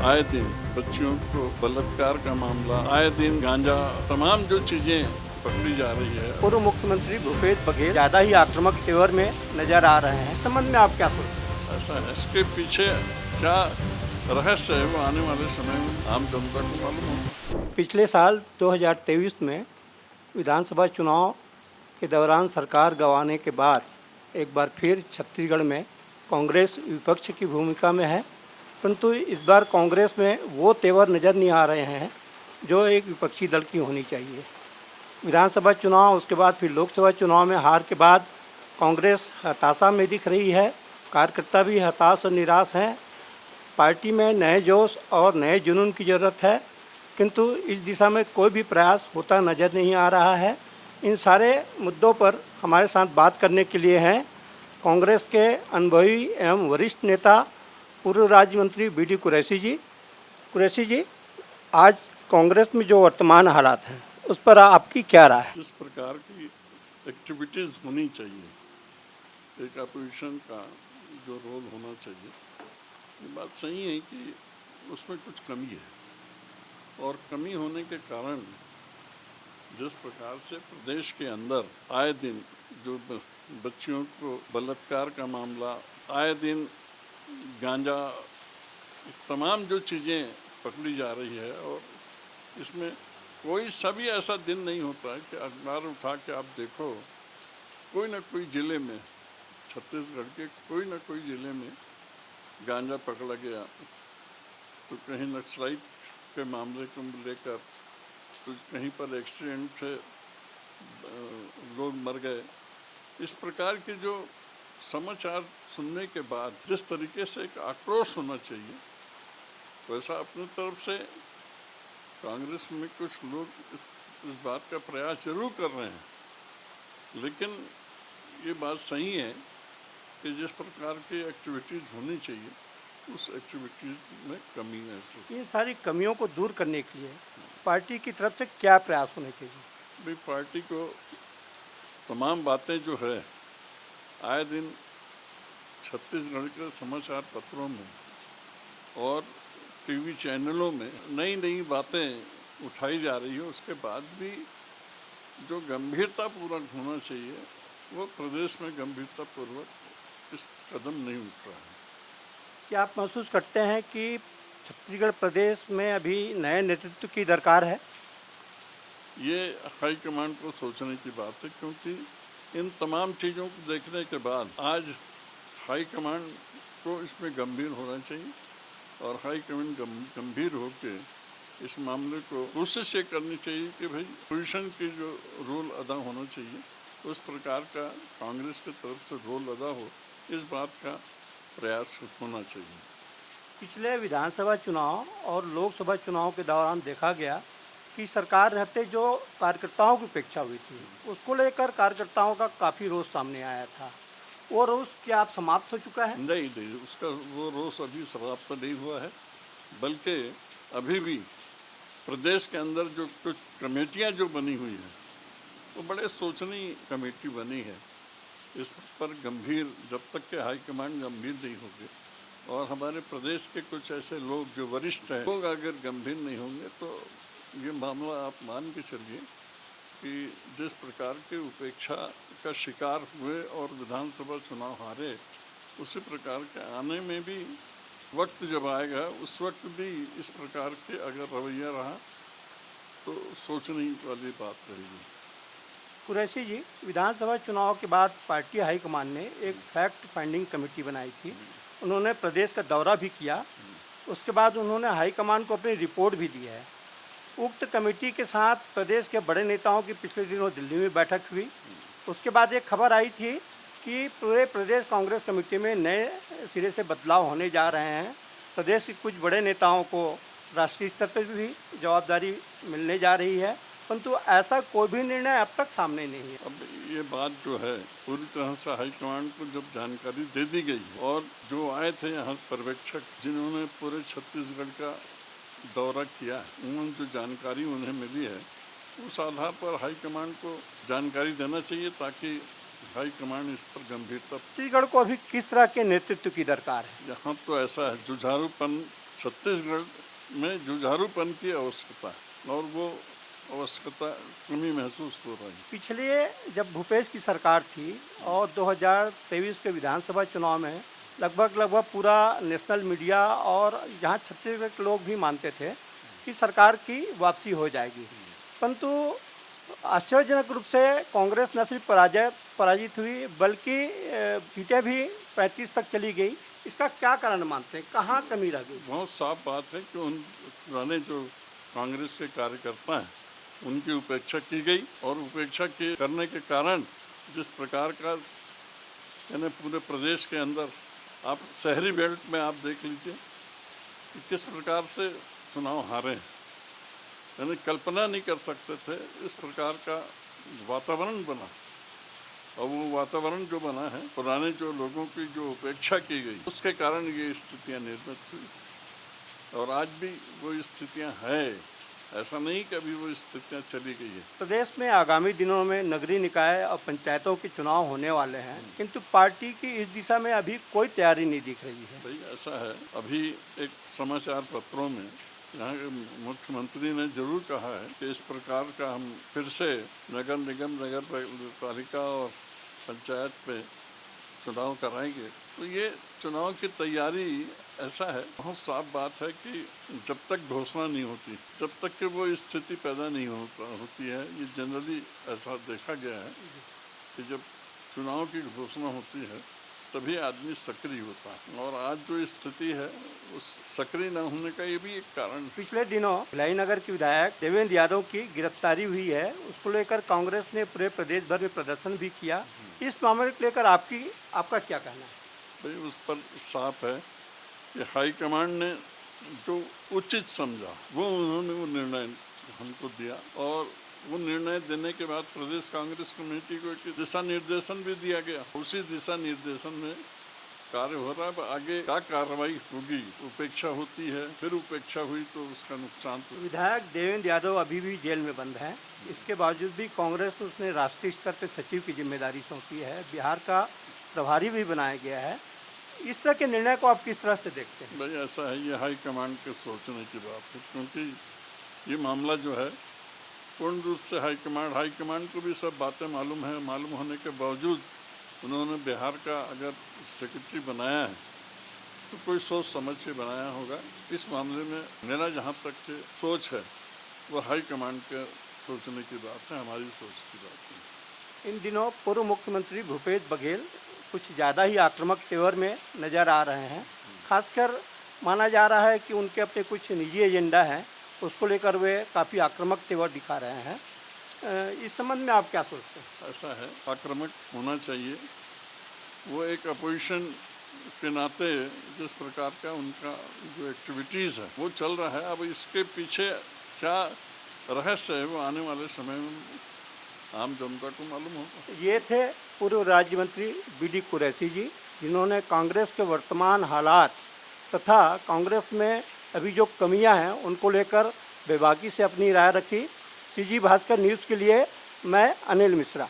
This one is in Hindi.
आए दिन बच्चियों को बलात्कार का मामला, आए दिन गांजा, तमाम जो चीजें पकड़ी जा रही है। पूर्व मुख्यमंत्री भूपेश बघेल ज्यादा ही आक्रामक तेवर में नजर आ रहे हैं। इस संबंध में आप क्या सोचते हैं? ऐसा है, इसके पीछे क्या रहस्य है वो आने वाले समय में आम जनता को मालूम होगा। पिछले साल 2023 में विधानसभा चुनाव के दौरान सरकार गंवाने के बाद एक बार फिर छत्तीसगढ़ में कांग्रेस विपक्ष की भूमिका में है, परंतु इस बार कांग्रेस में वो तेवर नज़र नहीं आ रहे हैं जो एक विपक्षी दल की होनी चाहिए। विधानसभा चुनाव, उसके बाद फिर लोकसभा चुनाव में हार के बाद कांग्रेस हताशा में दिख रही है। कार्यकर्ता भी हताश और निराश हैं। पार्टी में नए जोश और नए जुनून की ज़रूरत है, किंतु इस दिशा में कोई भी प्रयास होता नज़र नहीं आ रहा है। इन सारे मुद्दों पर हमारे साथ बात करने के लिए हैं कांग्रेस के अनुभवी एवं वरिष्ठ नेता पूर्व राज्य मंत्री बी.डी. कुरैशी जी। कुरैशी जी, आज कांग्रेस में जो वर्तमान हालात हैं उस पर आपकी क्या राय है? इस प्रकार की एक्टिविटीज़ होनी चाहिए, एक अपोजिशन का जो रोल होना चाहिए, ये बात सही है कि उसमें कुछ कमी है। और कमी होने के कारण जिस प्रकार से प्रदेश के अंदर आए दिन जो बच्चियों को बलात्कार का मामला, आए दिन गांजा, तमाम जो चीज़ें पकड़ी जा रही है, और इसमें कोई सभी ऐसा दिन नहीं होता है कि अखबार उठा के आप देखो कोई ना कोई ज़िले में, छत्तीसगढ़ के कोई ना कोई ज़िले में गांजा पकड़ा गया, तो कहीं नक्सलाइट के मामले को लेकर, तो कहीं पर एक्सीडेंट से लोग मर गए। इस प्रकार के जो समाचार सुनने के बाद जिस तरीके से एक आक्रोश होना चाहिए, वैसा अपनी तरफ से कांग्रेस में कुछ लोग इस बात का प्रयास जरूर कर रहे हैं, लेकिन ये बात सही है कि जिस प्रकार की एक्टिविटीज़ होनी चाहिए उस एक्टिविटीज़ में कमी है। इन सारी कमियों को दूर करने के लिए पार्टी की तरफ से क्या प्रयास होने चाहिए? भाई, पार्टी को तमाम बातें जो है आए दिन छत्तीसगढ़ के समाचार पत्रों में और टीवी चैनलों में नई नई बातें उठाई जा रही है, उसके बाद भी जो गंभीरतापूर्वक होना चाहिए वो प्रदेश में गंभीरतापूर्वक इस कदम नहीं उठ रहा है। क्या आप महसूस करते हैं कि छत्तीसगढ़ प्रदेश में अभी नए नेतृत्व की दरकार है? ये हाईकमांड को सोचने की बात है, क्योंकि इन तमाम चीज़ों को देखने के बाद आज हाईकमांड को इसमें गंभीर होना चाहिए, और हाईकमांड गंभीर होकर इस मामले को कोशिश ये करनी चाहिए कि भाई पोजीशन की जो रोल अदा होना चाहिए उस प्रकार का कांग्रेस की तरफ से रोल अदा हो, इस बात का प्रयास होना चाहिए। पिछले विधानसभा चुनाव और लोकसभा चुनाव के दौरान देखा गया कि सरकार रहते जो कार्यकर्ताओं की उपेक्षा हुई थी, उसको लेकर कार्यकर्ताओं का काफ़ी रोष सामने आया था। वो रोष क्या आप समाप्त हो चुका है? नहीं, उसका वो रोष अभी समाप्त नहीं हुआ है, बल्कि अभी भी प्रदेश के अंदर जो कुछ कमेटियां जो बनी हुई हैं वो बड़े सोचनी कमेटी बनी है। इस पर गंभीर, जब तक के हाईकमांड गंभीर नहीं होंगे और हमारे प्रदेश के कुछ ऐसे लोग जो वरिष्ठ हैं लोग अगर गंभीर नहीं होंगे, तो ये मामला आप मान के चलिए कि जिस प्रकार के उपेक्षा का शिकार हुए और विधानसभा चुनाव हारे, उसी प्रकार के आने में भी वक्त जब आएगा उस वक्त भी इस प्रकार के अगर रवैया रहा तो सोचने वाली बात रहेगी। कुरैशी जी, विधानसभा चुनाव के बाद पार्टी हाईकमान ने एक फैक्ट फाइंडिंग कमेटी बनाई थी। उन्होंने प्रदेश का दौरा भी किया। उसके बाद उन्होंने हाईकमान को अपनी रिपोर्ट भी दी है। उक्त कमेटी के साथ प्रदेश के बड़े नेताओं की पिछले दिनों दिल्ली में बैठक हुई। उसके बाद एक खबर आई थी कि पूरे प्रदेश कांग्रेस कमेटी में नए सिरे से बदलाव होने जा रहे हैं। प्रदेश के कुछ बड़े नेताओं को राष्ट्रीय स्तर पर भी जवाबदारी मिलने जा रही है, परंतु ऐसा कोई भी निर्णय अब तक सामने नहीं है। अब ये बात जो है पूरी तरह से हाईकमांड को जब जानकारी दे दी गई और जो आए थे यहाँ पर्यवेक्षक जिन्होंने पूरे छत्तीसगढ़ का दौरा किया, उन्होंने जो जानकारी उन्हें मिली है उस आधार पर हाईकमांड को जानकारी देना चाहिए, ताकि हाईकमांड इस पर गंभीरता। छत्तीसगढ़ को अभी किस तरह के नेतृत्व की दरकार है? यहाँ तो ऐसा है, जुझारूपन छत्तीसगढ़ में जुझारूपन की आवश्यकता है और वो आवश्यकता कमी महसूस हो रही है। पिछले जब भूपेश की सरकार थी और 2023 के विधानसभा चुनाव में लगभग पूरा नेशनल मीडिया और यहाँ छत्तीसगढ़ के लोग भी मानते थे कि सरकार की वापसी हो जाएगी, परंतु आश्चर्यजनक रूप से कांग्रेस न सिर्फ पराजित हुई बल्कि सीटें भी 35 तक चली गई। इसका क्या कारण मानते हैं, कहाँ कमी रह गई? बहुत साफ बात है कि उन पुराने जो कांग्रेस के कार्यकर्ता हैं उनकी उपेक्षा की गई और उपेक्षा के करने के कारण जिस प्रकार का यानी पूरे प्रदेश के अंदर आप शहरी बेल्ट में आप देख लीजिए कि किस प्रकार से चुनाव हारे हैं, यानी कल्पना नहीं कर सकते थे इस प्रकार का वातावरण बना। और वो वातावरण जो बना है पुराने जो लोगों की जो उपेक्षा की गई उसके कारण ये स्थितियां निर्मित हुई और आज भी वो स्थितियां हैं, ऐसा नहीं कि अभी वो स्थितियां चली गई है। प्रदेश में आगामी दिनों में नगरीय निकाय और पंचायतों के चुनाव होने वाले हैं, किंतु पार्टी की इस दिशा में अभी कोई तैयारी नहीं दिख रही है। भाई ऐसा है, अभी एक समाचार पत्रों में यहाँ के मुख्यमंत्री ने जरूर कहा है कि इस प्रकार का हम फिर से नगर निगम नगर पालिका और पंचायत पे चुनाव कराएंगे। तो ये चुनाव की तैयारी ऐसा है, बहुत साफ बात है कि जब तक घोषणा नहीं होती जब तक कि वो स्थिति पैदा नहीं होती है, ये जनरली ऐसा देखा गया है कि जब चुनाव की घोषणा होती है तभी आदमी सक्रिय होता है और आज जो स्थिति है उस सक्रिय न होने का ये भी एक कारण। पिछले दिनों भिलाई नगर के विधायक देवेंद्र यादव की गिरफ्तारी हुई है, उसको लेकर कांग्रेस ने पूरे प्रदेश भर में प्रदर्शन भी किया। इस मामले को लेकर आपका क्या कहना है? भाई उस पर साफ है कि हाईकमांड ने जो उचित समझा उन्होंने वो निर्णय हमको दिया और वो निर्णय देने के बाद प्रदेश कांग्रेस कमेटी को एक दिशा निर्देशन भी दिया गया। उसी दिशा निर्देशन में कार्य हो रहा है। आगे क्या कार्रवाई होगी, उपेक्षा होती है, फिर उपेक्षा हुई तो उसका नुकसान तो। विधायक देवेंद्र यादव अभी भी जेल में बंद है, इसके बावजूद भी कांग्रेस उसने राष्ट्रीय स्तर पर सचिव की जिम्मेदारी सौंपी है, बिहार का प्रभारी भी बनाया गया है। इस तरह के निर्णय को आप किस तरह से देखते हैं? भाई ऐसा है, ये हाईकमांड के सोचने की बात है, क्योंकि ये मामला जो है पूर्ण रूप से हाईकमांड को भी सब बातें मालूम है। मालूम होने के बावजूद उन्होंने बिहार का अगर सेक्रेटरी बनाया है तो कोई सोच समझ के बनाया होगा। इस मामले में मेरा जहाँ तक सोच है वो हाईकमांड के सोचने की बात है, हमारी सोच की बात है। इन दिनों पूर्व मुख्यमंत्री भूपेश बघेल कुछ ज़्यादा ही आक्रामक तेवर में नज़र आ रहे हैं। खासकर माना जा रहा है कि उनके अपने कुछ निजी एजेंडा हैं, उसको लेकर वे काफ़ी आक्रामक तेवर दिखा रहे हैं। इस संबंध में आप क्या सोचते हैं? ऐसा है, आक्रामक होना चाहिए। वो एक अपोजिशन के नाते जिस प्रकार का उनका जो एक्टिविटीज़ है वो चल रहा है, अब इसके पीछे क्या रहस्य है वो आने वाले समय में आम जनता को मालूम होगा। ये थे पूर्व राज्य मंत्री BD कुरैशी जी, जिन्होंने कांग्रेस के वर्तमान हालात तथा कांग्रेस में अभी जो कमियां हैं उनको लेकर बेबाकी से अपनी राय रखी। CG भास्कर न्यूज़ के लिए मैं अनिल मिश्रा।